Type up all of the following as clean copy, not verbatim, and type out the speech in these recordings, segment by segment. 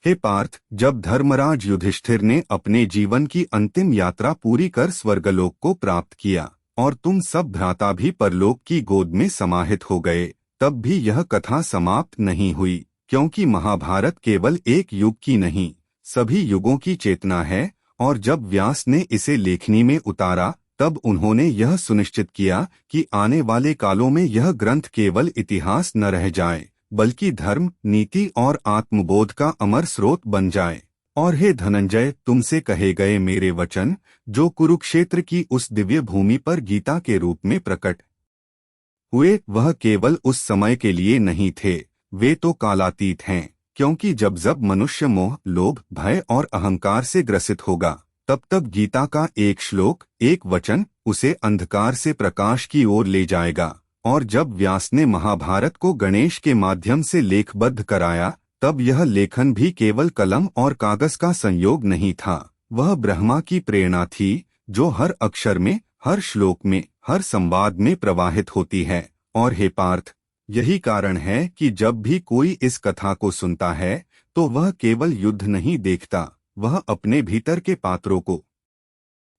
हे पार्थ, जब धर्मराज युधिष्ठिर ने अपने जीवन की अंतिम यात्रा पूरी कर स्वर्गलोक को प्राप्त किया और तुम सब भ्राता भी परलोक की गोद में समाहित हो गए, तब भी यह कथा समाप्त नहीं हुई, क्योंकि महाभारत केवल एक युग की नहीं, सभी युगों की चेतना है। और जब व्यास ने इसे लेखनी में उतारा, तब उन्होंने यह सुनिश्चित किया कि आने वाले कालों में यह ग्रंथ केवल इतिहास न रह जाए, बल्कि धर्म, नीति और आत्मबोध का अमर स्रोत बन जाए। और हे धनंजय, तुमसे कहे गए मेरे वचन, जो कुरुक्षेत्र की उस दिव्य भूमि पर गीता के रूप में प्रकट हुए, वह केवल उस समय के लिए नहीं थे, वे तो कालातीत हैं। क्योंकि जब जब मनुष्य मोह, लोभ, भय और अहंकार से ग्रसित होगा, तब तब गीता का एक श्लोक, एक वचन उसे अंधकार से प्रकाश की ओर ले जाएगा। और जब व्यास ने महाभारत को गणेश के माध्यम से लेखबद्ध कराया, तब यह लेखन भी केवल कलम और कागज का संयोग नहीं था, वह ब्रह्मा की प्रेरणा थी, जो हर अक्षर में, हर श्लोक में, हर संवाद में प्रवाहित होती है। और हे पार्थ, यही कारण है कि जब भी कोई इस कथा को सुनता है, तो वह केवल युद्ध नहीं देखता, वह अपने भीतर के पात्रों को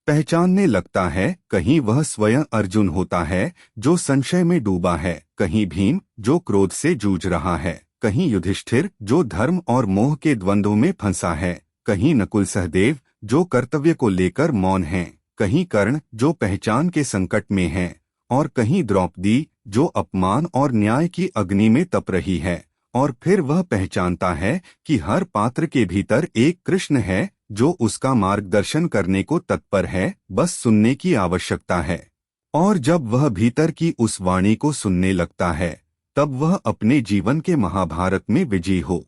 पहचानने लगता है। कहीं वह स्वयं अर्जुन होता है, जो संशय में डूबा है, कहीं भीम, जो क्रोध से जूझ रहा है, कहीं युधिष्ठिर, जो धर्म और मोह के द्वंद्व में फंसा है, कहीं नकुल सहदेव, जो कर्तव्य को लेकर मौन हैं, कहीं कर्ण, जो पहचान के संकट में है, और कहीं द्रौपदी, जो अपमान और न्याय की अग्नि में तप रही है। और फिर वह पहचानता है कि हर पात्र के भीतर एक कृष्ण है, जो उसका मार्गदर्शन करने को तत्पर है, बस सुनने की आवश्यकता है। और जब वह भीतर की उस वाणी को सुनने लगता है, तब वह अपने जीवन के महाभारत में विजयी हो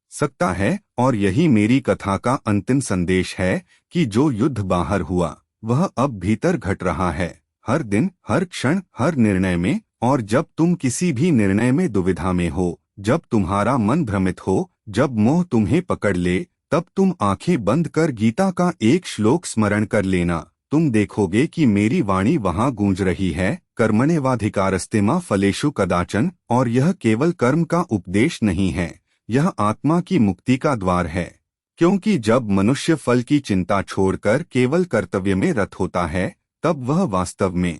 सकता है। और यही मेरी कथा का अंतिम संदेश है कि जो युद्ध बाहर हुआ, वह अब भीतर घट रहा है, हर दिन, हर क्षण, हर निर्णय में। और जब तुम किसी भी निर्णय में दुविधा में हो, जब तुम्हारा मन भ्रमित हो, जब मोह तुम्हें पकड़ ले, तब तुम आंखें बंद कर गीता का एक श्लोक स्मरण कर लेना। तुम देखोगे कि मेरी वाणी वहां गूंज रही है, कर्मण्येवाधिकारस्ते मा फलेषु कदाचन। और यह केवल कर्म का उपदेश नहीं है, यह आत्मा की मुक्ति का द्वार है। क्योंकि जब मनुष्य फल की चिंता छोड़कर केवल कर्तव्य में रत होता है, तब वह वास्तव में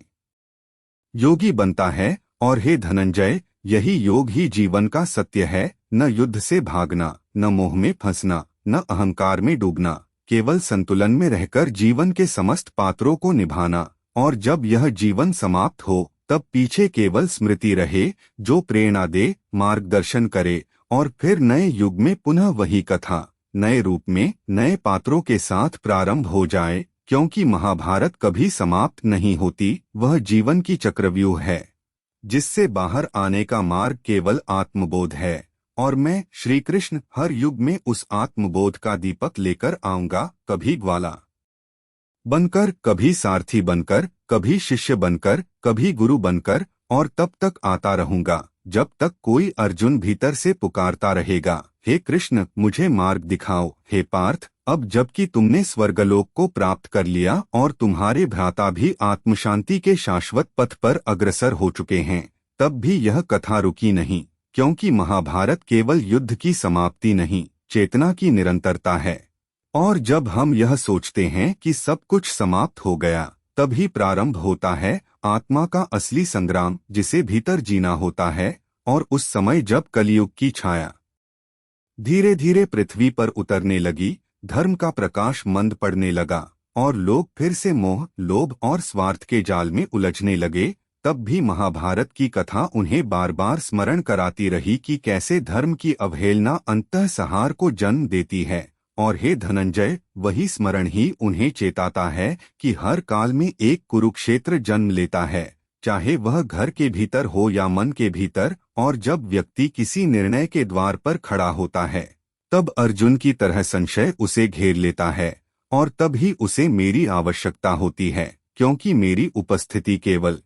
योगी बनता है। और हे धनंजय, यही योग ही जीवन का सत्य है, न युद्ध से भागना, न मोह में फंसना, न अहंकार में डूबना, केवल संतुलन में रहकर जीवन के समस्त पात्रों को निभाना। और जब यह जीवन समाप्त हो, तब पीछे केवल स्मृति रहे, जो प्रेरणा दे, मार्गदर्शन करे। और फिर नए युग में पुनः वही कथा, नए रूप में, नए पात्रों के साथ प्रारंभ हो जाए। क्योंकि महाभारत कभी समाप्त नहीं होती, वह जीवन की चक्रव्यूह है, जिससे बाहर आने का मार्ग केवल आत्मबोध है। और मैं, श्री कृष्ण, हर युग में उस आत्मबोध का दीपक लेकर आऊंगा, कभी ग्वाला बनकर, कभी सारथी बनकर, कभी शिष्य बनकर, कभी गुरु बनकर। और तब तक आता रहूंगा, जब तक कोई अर्जुन भीतर से पुकारता रहेगा, हे कृष्ण, मुझे मार्ग दिखाओ। हे पार्थ, अब जबकि तुमने स्वर्गलोक को प्राप्त कर लिया और तुम्हारे भ्राता भी आत्मशांति के शाश्वत पथ पर अग्रसर हो चुके हैं, तब भी यह कथा रुकी नहीं। क्योंकि महाभारत केवल युद्ध की समाप्ति नहीं, चेतना की निरंतरता है। और जब हम यह सोचते हैं कि सब कुछ समाप्त हो गया, तभी प्रारंभ होता है आत्मा का असली संग्राम, जिसे भीतर जीना होता है। और उस समय जब कलियुग की छाया धीरे धीरे पृथ्वी पर उतरने लगी, धर्म का प्रकाश मंद पड़ने लगा, और लोग फिर से मोह, लोभ और स्वार्थ के जाल में उलझने लगे, तब भी महाभारत की कथा उन्हें बार बार स्मरण कराती रही कि कैसे धर्म की अवहेलना अंतःसहार को जन्म देती है। और हे धनंजय, वही स्मरण ही उन्हें चेताता है कि हर काल में एक कुरुक्षेत्र जन्म लेता है, चाहे वह घर के भीतर हो या मन के भीतर। और जब व्यक्ति किसी निर्णय के द्वार पर खड़ा होता है, तब अर्जुन की तरह संशय उसे घेर लेता है, और तब ही उसे मेरी आवश्यकता होती है। क्योंकि मेरी उपस्थिति केवल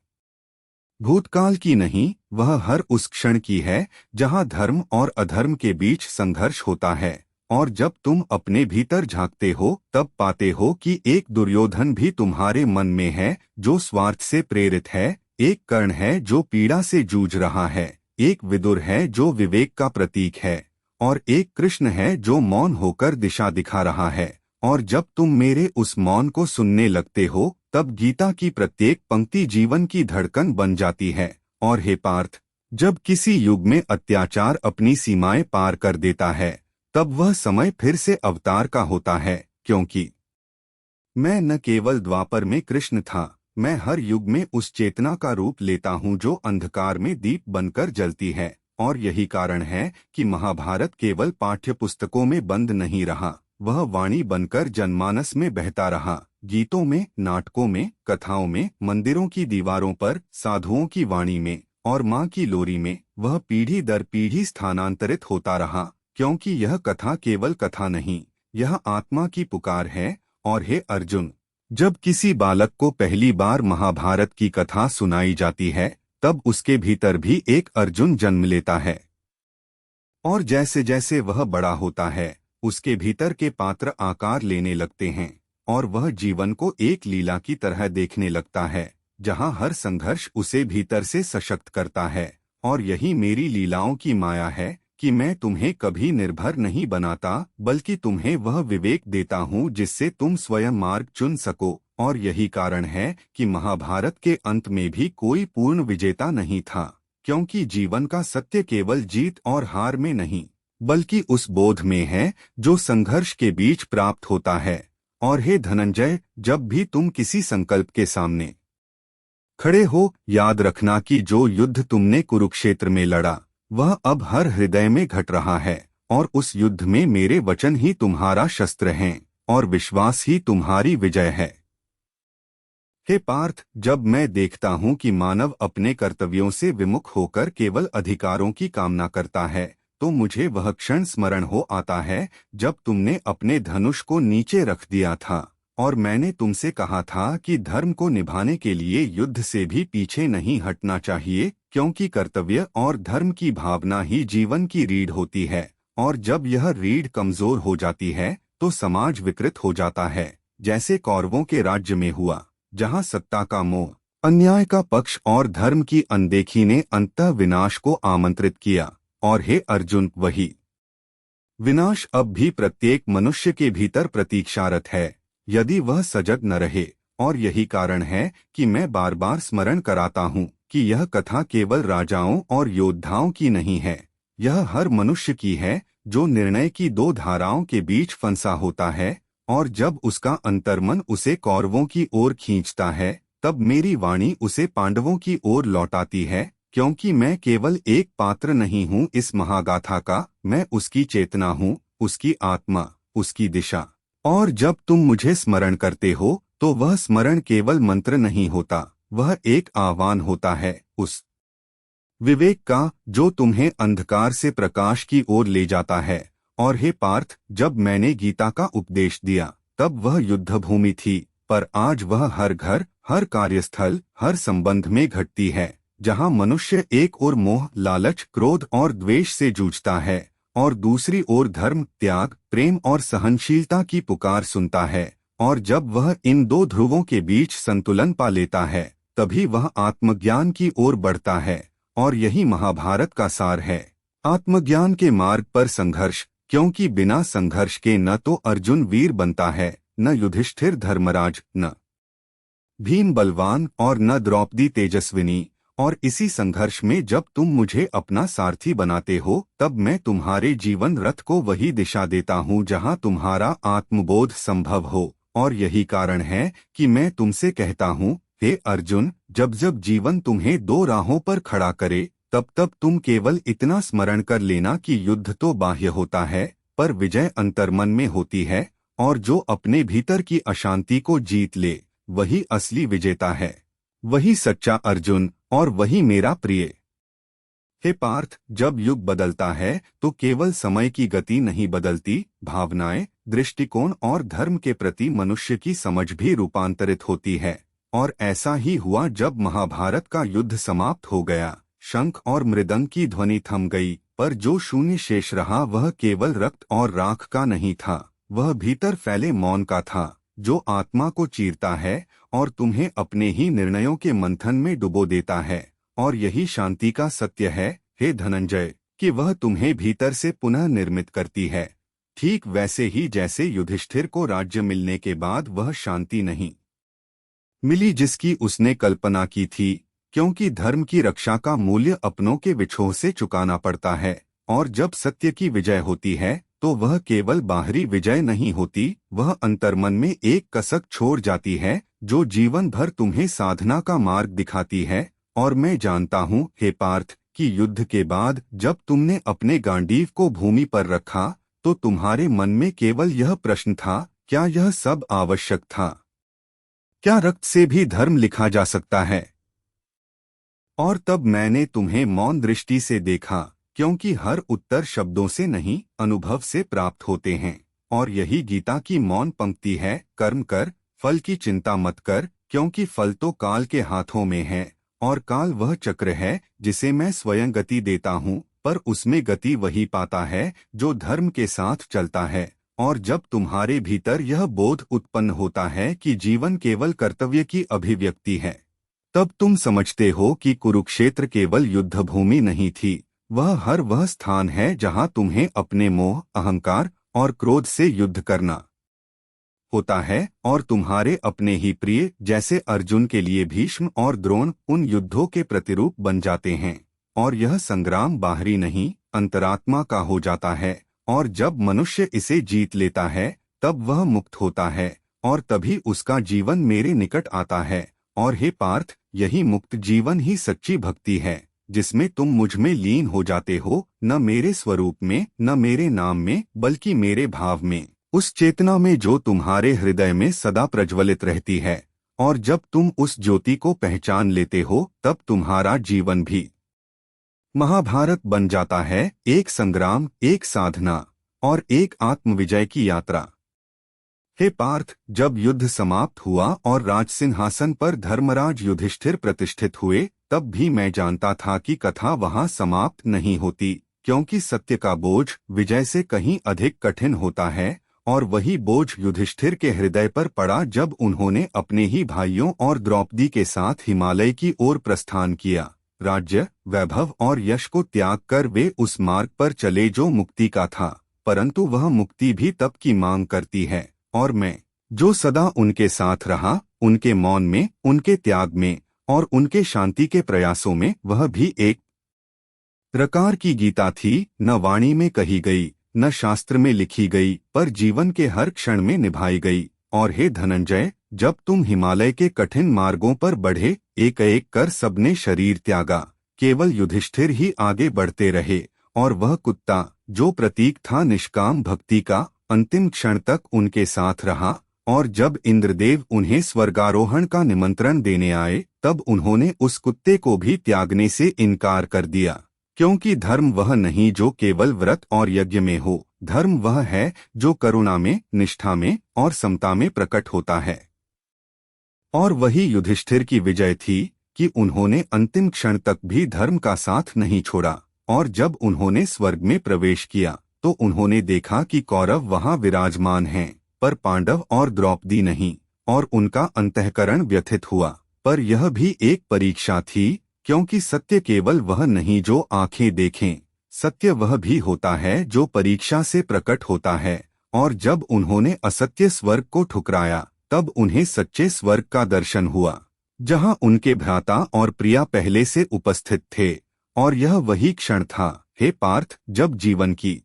भूतकाल की नहीं, वह हर उस क्षण की है जहां धर्म और अधर्म के बीच संघर्ष होता है। और जब तुम अपने भीतर झांकते हो, तब पाते हो कि एक दुर्योधन भी तुम्हारे मन में है, जो स्वार्थ से प्रेरित है, एक कर्ण है जो पीड़ा से जूझ रहा है, एक विदुर है जो विवेक का प्रतीक है, और एक कृष्ण है जो मौन होकर दिशा दिखा रहा है। और जब तुम मेरे उस मौन को सुनने लगते हो, तब गीता की प्रत्येक पंक्ति जीवन की धड़कन बन जाती है। और हे पार्थ, जब किसी युग में अत्याचार अपनी सीमाएं पार कर देता है, तब वह समय फिर से अवतार का होता है, क्योंकि मैं न केवल द्वापर में कृष्ण था, मैं हर युग में उस चेतना का रूप लेता हूँ जो अंधकार में दीप बनकर जलती है। और यही कारण है कि महाभारत केवल पाठ्य पुस्तकों में बंद नहीं रहा, वह वाणी बनकर जनमानस में बहता रहा। गीतों में, नाटकों में, कथाओं में, मंदिरों की दीवारों पर, साधुओं की वाणी में और माँ की लोरी में वह पीढ़ी दर पीढ़ी स्थानांतरित होता रहा, क्योंकि यह कथा केवल कथा नहीं, यह आत्मा की पुकार है। और हे अर्जुन, जब किसी बालक को पहली बार महाभारत की कथा सुनाई जाती है, तब उसके भीतर भी एक अर्जुन जन्म लेता है। और जैसे जैसे वह बड़ा होता है, उसके भीतर के पात्र आकार लेने लगते हैं और वह जीवन को एक लीला की तरह देखने लगता है, जहां हर संघर्ष उसे भीतर से सशक्त करता है। और यही मेरी लीलाओं की माया है कि मैं तुम्हें कभी निर्भर नहीं बनाता, बल्कि तुम्हें वह विवेक देता हूँ जिससे तुम स्वयं मार्ग चुन सको। और यही कारण है कि महाभारत के अंत में भी कोई पूर्ण विजेता नहीं था, क्योंकि जीवन का सत्य केवल जीत और हार में नहीं, बल्कि उस बोध में है जो संघर्ष के बीच प्राप्त होता है। और हे धनंजय, जब भी तुम किसी संकल्प के सामने खड़े हो, याद रखना कि जो युद्ध तुमने कुरुक्षेत्र में लड़ा, वह अब हर हृदय में घट रहा है। और उस युद्ध में मेरे वचन ही तुम्हारा शस्त्र हैं और विश्वास ही तुम्हारी विजय है। हे पार्थ, जब मैं देखता हूँ कि मानव अपने कर्तव्यों से विमुख होकर केवल अधिकारों की कामना करता है, तो मुझे वह क्षण स्मरण हो आता है जब तुमने अपने धनुष को नीचे रख दिया था और मैंने तुमसे कहा था कि धर्म को निभाने के लिए युद्ध से भी पीछे नहीं हटना चाहिए, क्योंकि कर्तव्य और धर्म की भावना ही जीवन की रीढ़ होती है। और जब यह रीढ़ कमजोर हो जाती है, तो समाज विकृत हो जाता है, जैसे कौरवों के राज्य में हुआ, जहां सत्ता का मोह, अन्याय का पक्ष और धर्म की अनदेखी ने अंततः विनाश को आमंत्रित किया। और हे अर्जुन, वही विनाश अब भी प्रत्येक मनुष्य के भीतर प्रतीक्षारत है, यदि वह सजग न रहे। और यही कारण है कि मैं बार बार स्मरण कराता हूँ कि यह कथा केवल राजाओं और योद्धाओं की नहीं है, यह हर मनुष्य की है जो निर्णय की दो धाराओं के बीच फंसा होता है। और जब उसका अंतर्मन उसे कौरवों की ओर खींचता है, तब मेरी वाणी उसे पांडवों की ओर लौटाती है, क्योंकि मैं केवल एक पात्र नहीं हूँ इस महागाथा का, मैं उसकी चेतना हूँ, उसकी आत्मा, उसकी दिशा। और जब तुम मुझे स्मरण करते हो, तो वह स्मरण केवल मंत्र नहीं होता, वह एक आह्वान होता है उस विवेक का जो तुम्हें अंधकार से प्रकाश की ओर ले जाता है। और हे पार्थ, जब मैंने गीता का उपदेश दिया, तब वह युद्धभूमि थी, पर आज वह हर घर, हर कार्यस्थल, हर संबंध में घटती है, जहां मनुष्य एक ओर मोह, लालच, क्रोध और द्वेष से जूझता है और दूसरी ओर धर्म, त्याग, प्रेम और सहनशीलता की पुकार सुनता है। और जब वह इन दो ध्रुवों के बीच संतुलन पा लेता है, तभी वह आत्मज्ञान की ओर बढ़ता है। और यही महाभारत का सार है, आत्मज्ञान के मार्ग पर संघर्ष, क्योंकि बिना संघर्ष के न तो अर्जुन वीर बनता है, न युधिष्ठिर धर्मराज, न भीम बलवान और न द्रौपदी तेजस्विनी। और इसी संघर्ष में जब तुम मुझे अपना सारथी बनाते हो, तब मैं तुम्हारे जीवन रथ को वही दिशा देता हूँ जहाँ तुम्हारा आत्मबोध संभव हो। और यही कारण है कि मैं तुमसे कहता हूँ, हे अर्जुन, जब जब जीवन तुम्हें दो राहों पर खड़ा करे, तब तब तुम केवल इतना स्मरण कर लेना कि युद्ध तो बाह्य होता है, पर विजय अंतर्मन में होती है। और जो अपने भीतर की अशांति को जीत ले, वही असली विजेता है, वही सच्चा अर्जुन और वही मेरा प्रिय। हे पार्थ, जब युग बदलता है तो केवल समय की गति नहीं बदलती, भावनाएं, दृष्टिकोण और धर्म के प्रति मनुष्य की समझ भी रूपांतरित होती है। और ऐसा ही हुआ जब महाभारत का युद्ध समाप्त हो गया, शंख और मृदंग की ध्वनि थम गई, पर जो शून्य शेष रहा वह केवल रक्त और राख का नहीं था, वह भीतर फैले मौन का था, जो आत्मा को चीरता है और तुम्हें अपने ही निर्णयों के मंथन में डुबो देता है। और यही शांति का सत्य है, हे धनंजय। कि वह तुम्हें भीतर से पुनः निर्मित करती है। ठीक वैसे ही जैसे युधिष्ठिर को राज्य मिलने के बाद वह शांति नहीं मिली जिसकी उसने कल्पना की थी, क्योंकि धर्म की रक्षा का मूल्य अपनों के विछोह से चुकाना पड़ता है, और जब सत्य की विजय होती है तो वह केवल बाहरी विजय नहीं होती, वह अंतर्मन में एक कसक छोड़ जाती है जो जीवन भर तुम्हें साधना का मार्ग दिखाती है। और मैं जानता हूँ हे पार्थ कि युद्ध के बाद जब तुमने अपने गांडीव को भूमि पर रखा तो तुम्हारे मन में केवल यह प्रश्न था, क्या यह सब आवश्यक था? क्या रक्त से भी धर्म लिखा जा सकता है? और तब मैंने तुम्हें मौन दृष्टि से देखा, क्योंकि हर उत्तर शब्दों से नहीं अनुभव से प्राप्त होते हैं। और यही गीता की मौन पंक्ति है, कर्म कर, फल की चिंता मत कर, क्योंकि फल तो काल के हाथों में है, और काल वह चक्र है जिसे मैं स्वयं गति देता हूँ, पर उसमें गति वही पाता है जो धर्म के साथ चलता है। और जब तुम्हारे भीतर यह बोध उत्पन्न होता है कि जीवन केवल कर्तव्य की अभिव्यक्ति है, तब तुम समझते हो कि कुरुक्षेत्र केवल युद्ध भूमि नहीं थी, वह स्थान है जहां तुम्हें अपने मोह, अहंकार और क्रोध से युद्ध करना होता है। और तुम्हारे अपने ही प्रिय जैसे अर्जुन के लिए भीष्म और द्रोण उन युद्धों के प्रतिरूप बन जाते हैं। और यह संग्राम बाहरी नहीं, अंतरात्मा का हो जाता है, और जब मनुष्य इसे जीत लेता है तब वह मुक्त होता है, और तभी उसका जीवन मेरे निकट आता है। और हे पार्थ, यही मुक्त जीवन ही सच्ची भक्ति है, जिसमें तुम मुझ में लीन हो जाते हो, न मेरे स्वरूप में, न मेरे नाम में, बल्कि मेरे भाव में, उस चेतना में जो तुम्हारे हृदय में सदा प्रज्वलित रहती है। और जब तुम उस ज्योति को पहचान लेते हो तब तुम्हारा जीवन भी महाभारत बन जाता है, एक संग्राम, एक साधना और एक आत्मविजय की यात्रा। हे पार्थ, जब युद्ध समाप्त हुआ और राज सिंहासन पर धर्मराज युधिष्ठिर प्रतिष्ठित हुए, तब भी मैं जानता था कि कथा वहां समाप्त नहीं होती, क्योंकि सत्य का बोझ विजय से कहीं अधिक कठिन होता है। और वही बोझ युधिष्ठिर के हृदय पर पड़ा जब उन्होंने अपने ही भाइयों और द्रौपदी के साथ हिमालय की ओर प्रस्थान किया। राज्य, वैभव और यश को त्याग कर वे उस मार्ग पर चले जो मुक्ति का था, परंतु वह मुक्ति भी तप की मांग करती है। और मैं, जो सदा उनके साथ रहा, उनके मौन में, उनके त्याग में और उनके शांति के प्रयासों में, वह भी एक प्रकार की गीता थी, न वाणी में कही गई, न शास्त्र में लिखी गई, पर जीवन के हर क्षण में निभाई गई। और हे धनंजय, जब तुम हिमालय के कठिन मार्गों पर बढ़े, एक एक कर सबने शरीर त्यागा, केवल युधिष्ठिर ही आगे बढ़ते रहे। और वह कुत्ता जो प्रतीक था निष्काम भक्ति का, अंतिम क्षण तक उनके साथ रहा। और जब इंद्रदेव उन्हें स्वर्गारोहण का निमंत्रण देने आए, तब उन्होंने उस कुत्ते को भी त्यागने से इनकार कर दिया, क्योंकि धर्म वह नहीं जो केवल व्रत और यज्ञ में हो, धर्म वह है जो करुणा में, निष्ठा में और समता में प्रकट होता है। और वही युधिष्ठिर की विजय थी कि उन्होंने अंतिम क्षण तक भी धर्म का साथ नहीं छोड़ा। और जब उन्होंने स्वर्ग में प्रवेश किया तो उन्होंने देखा कि कौरव वहां विराजमान हैं, पर पांडव और द्रौपदी नहीं, और उनका अंतःकरण व्यथित हुआ। पर यह भी एक परीक्षा थी, क्योंकि सत्य केवल वह नहीं जो आंखें देखें, सत्य वह भी होता है जो परीक्षा से प्रकट होता है। और जब उन्होंने असत्य स्वर्ग को ठुकराया, तब उन्हें सच्चे स्वर्ग का दर्शन हुआ, जहां उनके भ्राता और प्रिया पहले से उपस्थित थे। और यह वही क्षण था, हे पार्थ, जब जीवन की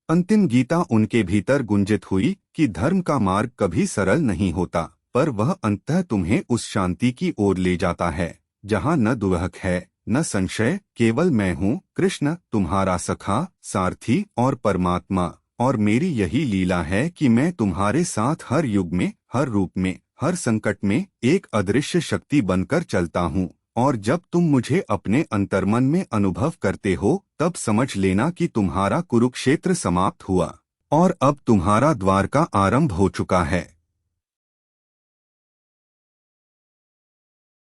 अंतिम गीता उनके भीतर गुंजित हुई कि धर्म का मार्ग कभी सरल नहीं होता, पर वह अंततः तुम्हें उस शांति की ओर ले जाता है जहां न दुहक है, न संशय, केवल मैं हूँ, कृष्ण, तुम्हारा सखा, सारथी और परमात्मा। और मेरी यही लीला है कि मैं तुम्हारे साथ हर युग में, हर रूप में, हर संकट में एक अदृश्य शक्ति बनकर चलता हूँ। और जब तुम मुझे अपने अंतर्मन में अनुभव करते हो, तब समझ लेना कि तुम्हारा कुरुक्षेत्र समाप्त हुआ और अब तुम्हारा द्वार का आरंभ हो चुका है।